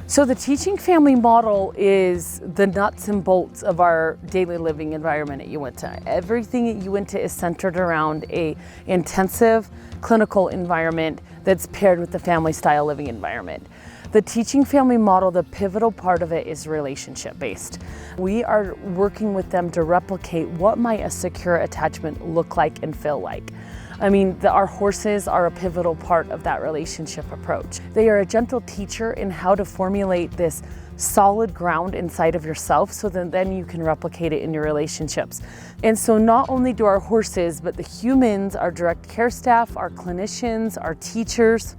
So the teaching family model is the nuts and bolts of our daily living environment at Uinta. Everything at Uinta is centered around an intensive clinical environment that's paired with the family style living environment. The teaching family model, the pivotal part of it is relationship based. We are working with them to replicate what might a secure attachment look like and feel like. I mean, our horses are a pivotal part of that relationship approach. They are a gentle teacher in how to formulate this solid ground inside of yourself so that then you can replicate it in your relationships. And so not only do our horses, but the humans, our direct care staff, our clinicians, our teachers,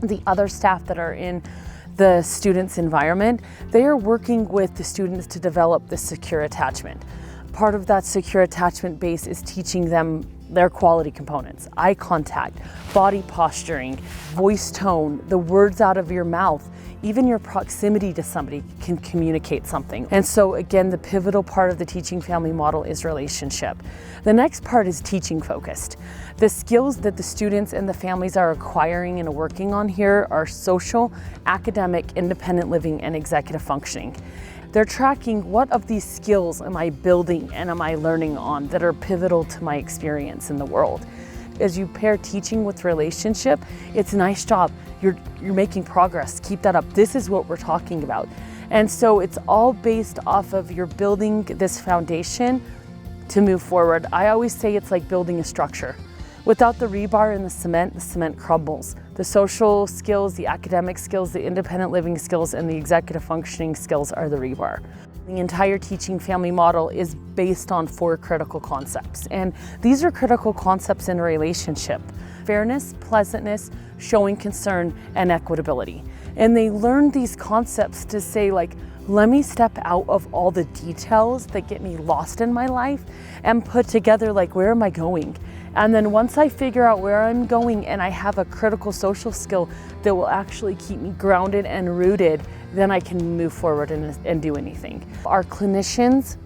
the other staff that are in the students' environment, they are working with the students to develop the secure attachment. Part of that secure attachment base is teaching them their quality components: eye contact, body posturing, voice tone, the words out of your mouth. Even your proximity to somebody can communicate something. And so again, the pivotal part of the teaching family model is relationship. The next part is teaching focused. The skills that the students and the families are acquiring and working on here are social, academic, independent living, and executive functioning. They're tracking what of these skills am I building and am I learning on that are pivotal to my experience in the world. As you pair teaching with relationship, it's a nice job. You're making progress. Keep that up. This is what we're talking about. And so it's all based off of you're building this foundation to move forward. I always say it's like building a structure. Without the rebar and the cement crumbles. The social skills, the academic skills, the independent living skills, and the executive functioning skills are the rebar. The entire teaching family model is based on 4 critical concepts. And these are critical concepts in a relationship: fairness, pleasantness, showing concern, and equitability. And they learn these concepts to say, like, let me step out of all the details that get me lost in my life and put together, like, where am I going? And then once I figure out where I'm going and I have a critical social skill that will actually keep me grounded and rooted, then I can move forward and do anything. Our clinicians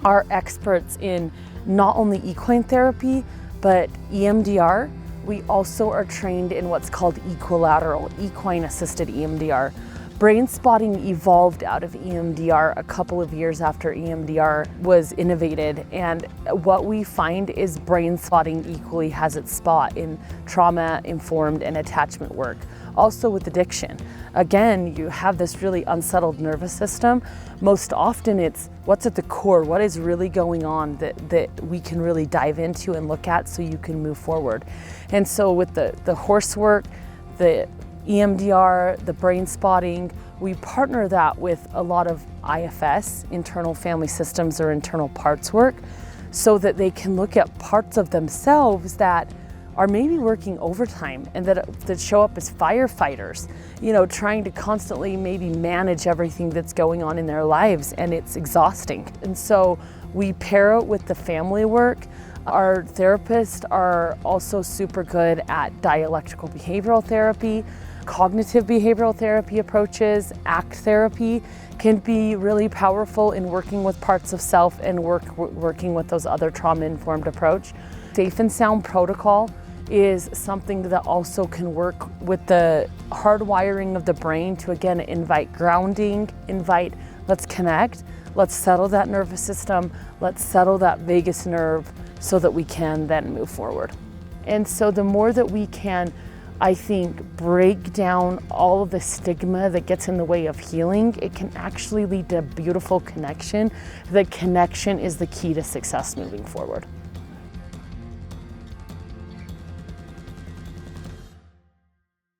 are experts in not only equine therapy, but EMDR. We also are trained in what's called Equilateral, equine assisted EMDR. Brainspotting evolved out of EMDR a couple of years after EMDR was innovated, and what we find is Brainspotting equally has its spot in trauma-informed and attachment work. Also with addiction. Again, you have this really unsettled nervous system. Most often it's what's at the core, what is really going on that we can really dive into and look at so you can move forward. And so with the horse work, the EMDR, the Brainspotting, we partner that with a lot of IFS, internal family systems or internal parts work, so that they can look at parts of themselves that are maybe working overtime and that show up as firefighters, you know, trying to constantly maybe manage everything that's going on in their lives, and it's exhausting. And so we pair it with the family work. Our therapists are also super good at dialectical behavioral therapy. Cognitive behavioral therapy approaches, ACT therapy can be really powerful in working with parts of self and working with those other trauma-informed approach. Safe and sound protocol is something that also can work with the hardwiring of the brain to, again, invite grounding, let's connect, let's settle that nervous system, let's settle that vagus nerve so that we can then move forward. And so the more that we can, I think, break down all of the stigma that gets in the way of healing, it can actually lead to beautiful connection. The connection is the key to success moving forward.